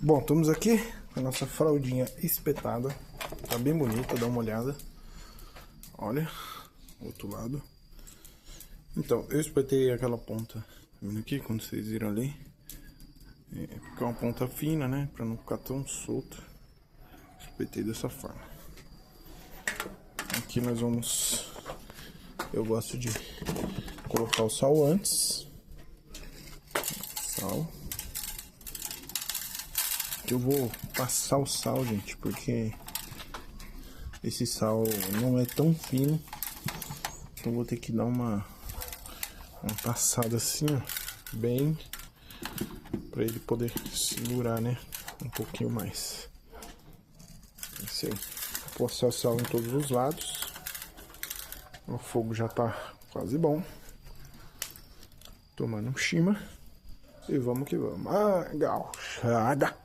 Bom, estamos aqui com a nossa fraldinha espetada. Tá bem bonita, dá uma olhada. Olha, outro lado. Então, eu espetei aquela ponta, tá vendo aqui, quando vocês viram ali? Porque é uma ponta fina, né, pra não ficar tão solta. Espetei dessa forma. Aqui nós vamos... Eu gosto de colocar o sal antes. Sal. Eu vou passar o sal, gente, porque esse sal não é tão fino. Então vou ter que dar uma passada assim, ó, bem, para ele poder segurar, né, um pouquinho mais. Esse aí. Vou passar o sal em todos os lados. O fogo já tá quase bom. Tomando um shima. E vamos que vamos. Ah, gauchada!